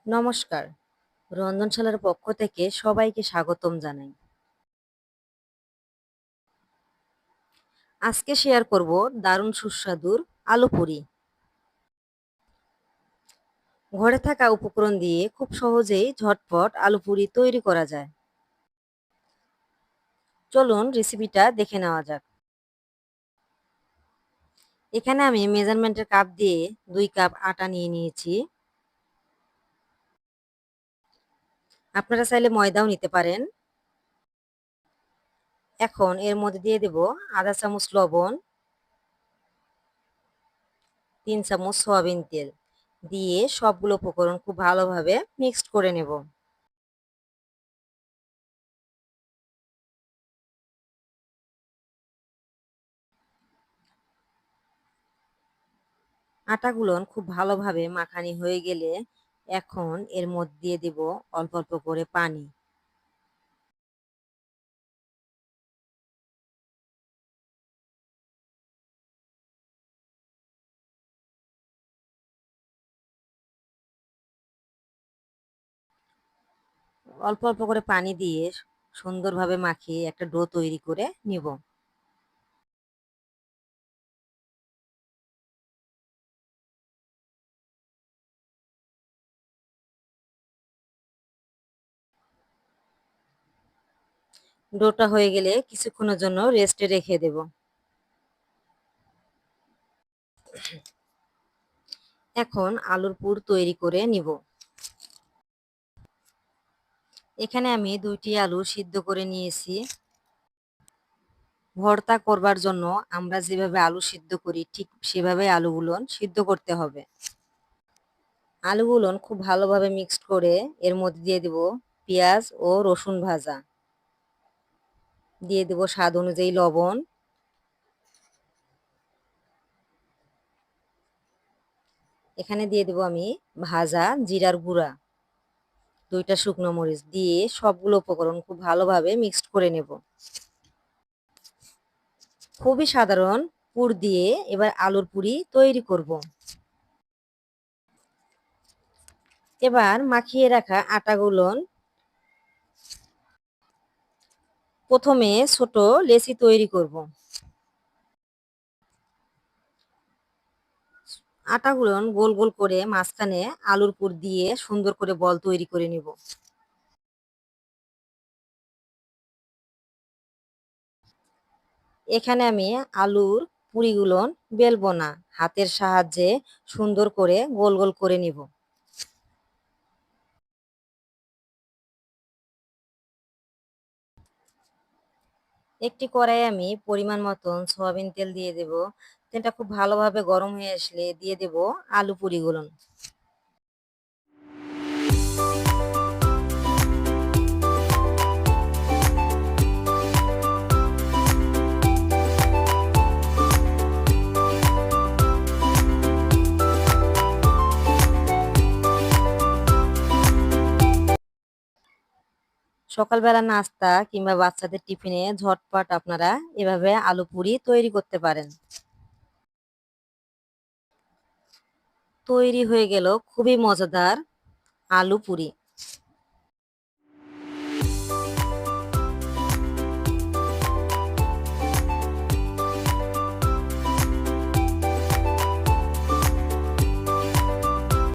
নমস্কার, রন্ধনশালার পক্ষ থেকে সবাইকে স্বাগতম জানাই। আজকে শেয়ার করব দারুণ সুস্বাদুর আলু পুরি। ঘরে থাকা উপকরণ দিয়ে খুব সহজেই ঝটপট আলু পুরি তৈরি করা যায়। চলুন রেসিপিটা দেখে নেওয়া যাক। এখানে আমি মেজারমেন্টের কাপ দিয়ে 2 কাপ আটা নিয়ে নিয়েছি। আপনারা চাইলে ময়দাও নিতে পারেন। এখন এর মধ্যে দিয়ে দেব আধা চামচ লবণ, 3 চামচ সয়াবিন তেল দিয়ে সবগুলো উপকরণ খুব ভালোভাবে মিক্সড করে নেব। আটাগুলো খুব ভালোভাবে মাখানি হয়ে গেলে এখন এর মধ্যে দিয়ে দেব অল্প অল্প করে পানি। অল্প অল্প করে পানি দিয়ে সুন্দরভাবে মাখিয়ে একটা ডো তৈরি করে নিব। ডোটা হয়ে গেলে কিছুক্ষণের জন্য রেস্টে রেখে দেব। এখন আলুর পুর তৈরি করে নিব। এখানে আমি 2টি আলু সিদ্ধ করে নিয়েছি। ভর্তা করবার জন্য আমরা যেভাবে আলু সিদ্ধ করি ঠিক সেভাবে আলুগুলো সিদ্ধ করতে হবে। আলুগুলো খুব ভালোভাবে মিক্সড করে এর মধ্যে দিয়ে দেব পেঁয়াজ ও রসুন ভাজা, দিয়ে দেব স্বাদ অনুযায়ী লবণ, এখানে দিয়ে দেব আমি ভাজা জিরার গুঁড়া, 2টা শুকনো মরিচ দিয়ে সবগুলো উপকরণ খুব ভালোভাবে মিক্সড করে নেব। খুবই সাধারণ পুর দিয়ে এবার আলুর পুরি তৈরি করব। এবার মাখিয়ে রাখা আটাগুলো প্রথমে ছোট লেচি তৈরি করব। আটাগুলো গোল গোল করে মাঝখানে আলুর পুর দিয়ে সুন্দর করে বল তৈরি করে নিব। এখানে আমি আলুর পুরিগুলো বেলবো না, হাতের সাহায্যে সুন্দর করে গোল গোল করে নিব। একটি কড়াইয়ে আমি পরিমাণ মতন সয়াবিন তেল দিয়ে দেব। তেলটা খুব ভালোভাবে গরম হয়ে আসলে দিয়ে দেব আলু পুরিগুলো। সকালবেলা নাস্তা কিংবা বাচ্চাদের টিফিনে ঝটপট আপনারা এভাবে আলু পুরি তৈরি করতে পারেন। তৈরি হয়ে গেল খুবই মজাদার আলু পুরি।